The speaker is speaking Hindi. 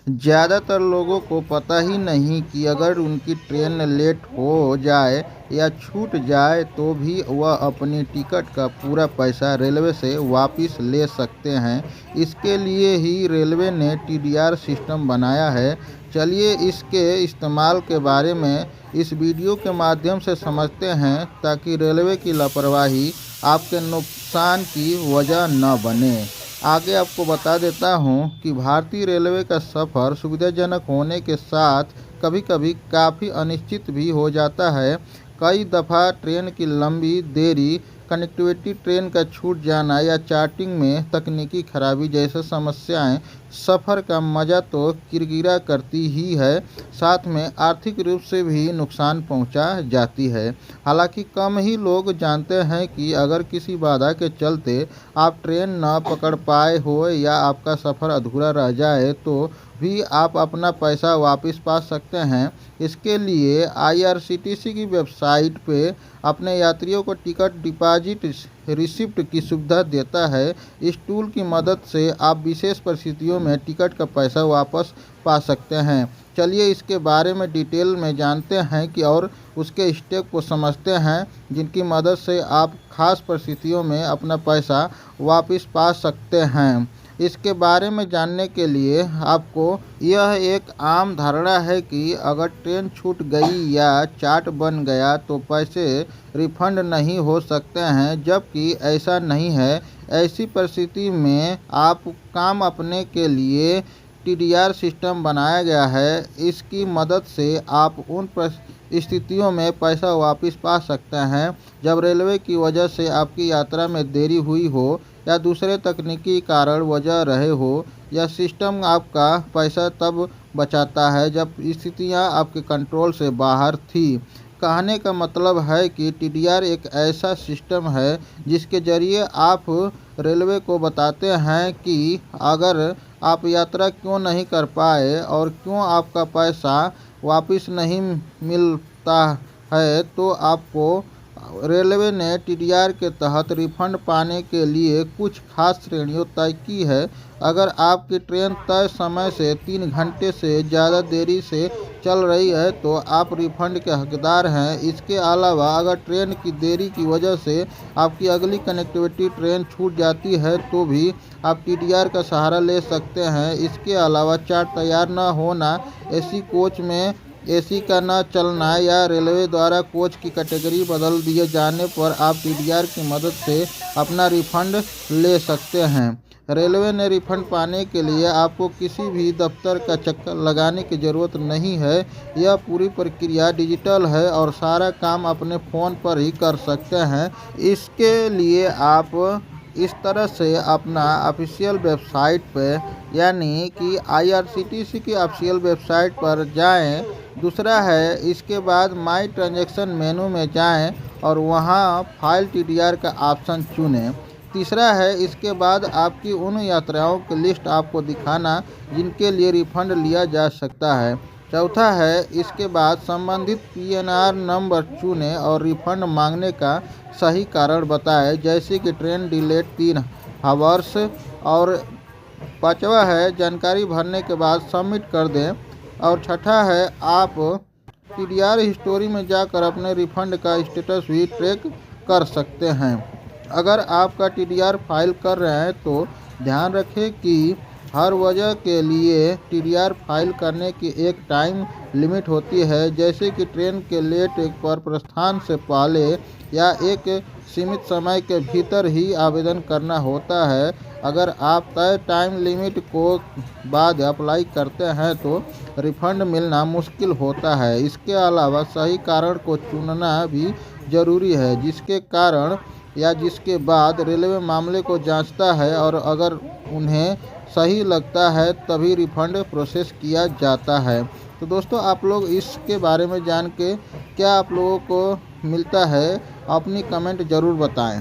ज़्यादातर लोगों को पता ही नहीं कि अगर उनकी ट्रेन लेट हो जाए या छूट जाए तो भी वह अपनी टिकट का पूरा पैसा रेलवे से वापस ले सकते हैं। इसके लिए ही रेलवे ने टीडीआर सिस्टम बनाया है। चलिए इसके इस्तेमाल के बारे में इस वीडियो के माध्यम से समझते हैं, ताकि रेलवे की लापरवाही आपके नुकसान की वजह न बने। आगे आपको बता देता हूं कि भारतीय रेलवे का सफ़र सुविधाजनक होने के साथ कभी-कभी काफ़ी अनिश्चित भी हो जाता है। कई दफ़ा ट्रेन की लंबी देरी, कनेक्टिविटी, ट्रेन का छूट जाना या चार्टिंग में तकनीकी खराबी जैसी समस्याएं सफ़र का मज़ा तो किरकिरा करती ही है, साथ में आर्थिक रूप से भी नुकसान पहुंचा जाती है। हालांकि कम ही लोग जानते हैं कि अगर किसी बाधा के चलते आप ट्रेन न पकड़ पाए हो या आपका सफ़र अधूरा रह जाए तो भी आप अपना पैसा वापस पा सकते हैं। इसके लिए आईआरसीटीसी की वेबसाइट पे अपने यात्रियों को टिकट डिपॉजिट रिसिप्ट की सुविधा देता है। इस टूल की मदद से आप विशेष परिस्थितियों में टिकट का पैसा वापस पा सकते हैं। चलिए इसके बारे में डिटेल में जानते हैं कि और उसके स्टेप को समझते हैं, जिनकी मदद से आप खास परिस्थितियों में अपना पैसा वापस पा सकते हैं। इसके बारे में जानने के लिए आपको यह एक आम धारणा है कि अगर ट्रेन छूट गई या चार्ट बन गया तो पैसे रिफंड नहीं हो सकते हैं, जबकि ऐसा नहीं है। ऐसी परिस्थिति में आप काम अपने के लिए टीडीआर सिस्टम बनाया गया है। इसकी मदद से आप उन स्थितियों में पैसा वापस पा सकते हैं जब रेलवे की वजह से आपकी यात्रा में देरी हुई हो या दूसरे तकनीकी कारण वजह रहे हो। यह सिस्टम आपका पैसा तब बचाता है जब स्थितियां आपके कंट्रोल से बाहर थी। कहने का मतलब है कि टीडीआर एक ऐसा सिस्टम है जिसके ज़रिए आप रेलवे को बताते हैं कि अगर आप यात्रा क्यों नहीं कर पाए और क्यों आपका पैसा वापस नहीं मिलता है, तो आपको रेलवे ने टीडीआर के तहत रिफंड पाने के लिए कुछ खास श्रेणियों तय की है। अगर आपकी ट्रेन तय समय से 3 घंटे से ज़्यादा देरी से चल रही है तो आप रिफंड के हकदार हैं। इसके अलावा अगर ट्रेन की देरी की वजह से आपकी अगली कनेक्टिविटी ट्रेन छूट जाती है तो भी आप टीडीआर का सहारा ले सकते हैं। इसके अलावा चार्ट तैयार न होना, एसी कोच में एसी का न चलना या रेलवे द्वारा कोच की कैटेगरी बदल दिए जाने पर आप टीडीआर की मदद से अपना रिफंड ले सकते हैं। रेलवे ने रिफंड पाने के लिए आपको किसी भी दफ्तर का चक्कर लगाने की ज़रूरत नहीं है। यह पूरी प्रक्रिया डिजिटल है और सारा काम अपने फ़ोन पर ही कर सकते हैं। इसके लिए आप इस तरह से अपना ऑफिशियल वेबसाइट पे, यानी कि आईआरसीटीसी की ऑफिशियल वेबसाइट पर जाएं। दूसरा है, इसके बाद माई ट्रांजैक्शन मेनू में जाएं और वहां फाइल टीडीआर का ऑप्शन चुनें। तीसरा है, इसके बाद आपकी उन यात्राओं की लिस्ट आपको दिखाना जिनके लिए रिफंड लिया जा सकता है। चौथा है, इसके बाद संबंधित पीएनआर नंबर चुनें और रिफंड मांगने का सही कारण बताएं, जैसे कि ट्रेन डिलेड 3 आवर्स। और पांचवा है, जानकारी भरने के बाद सबमिट कर दें। और छठा है, आप टीडीआर हिस्टोरी में जाकर अपने रिफंड का स्टेटस भी ट्रैक कर सकते हैं। अगर आपका टीडीआर फाइल कर रहे हैं तो ध्यान रखें कि हर वजह के लिए टीडीआर फाइल करने की एक टाइम लिमिट होती है, जैसे कि ट्रेन के लेट पर प्रस्थान से पहले या एक सीमित समय के भीतर ही आवेदन करना होता है। अगर आप तय टाइम लिमिट को बाद अप्लाई करते हैं तो रिफंड मिलना मुश्किल होता है। इसके अलावा सही कारण को चुनना भी ज़रूरी है, जिसके कारण या जिसके बाद रेलवे मामले को जांचता है और अगर उन्हें सही लगता है तभी रिफंड प्रोसेस किया जाता है। तो दोस्तों, आप लोग इसके बारे में जान के क्या आप लोगों को मिलता है, अपनी कमेंट ज़रूर बताएं।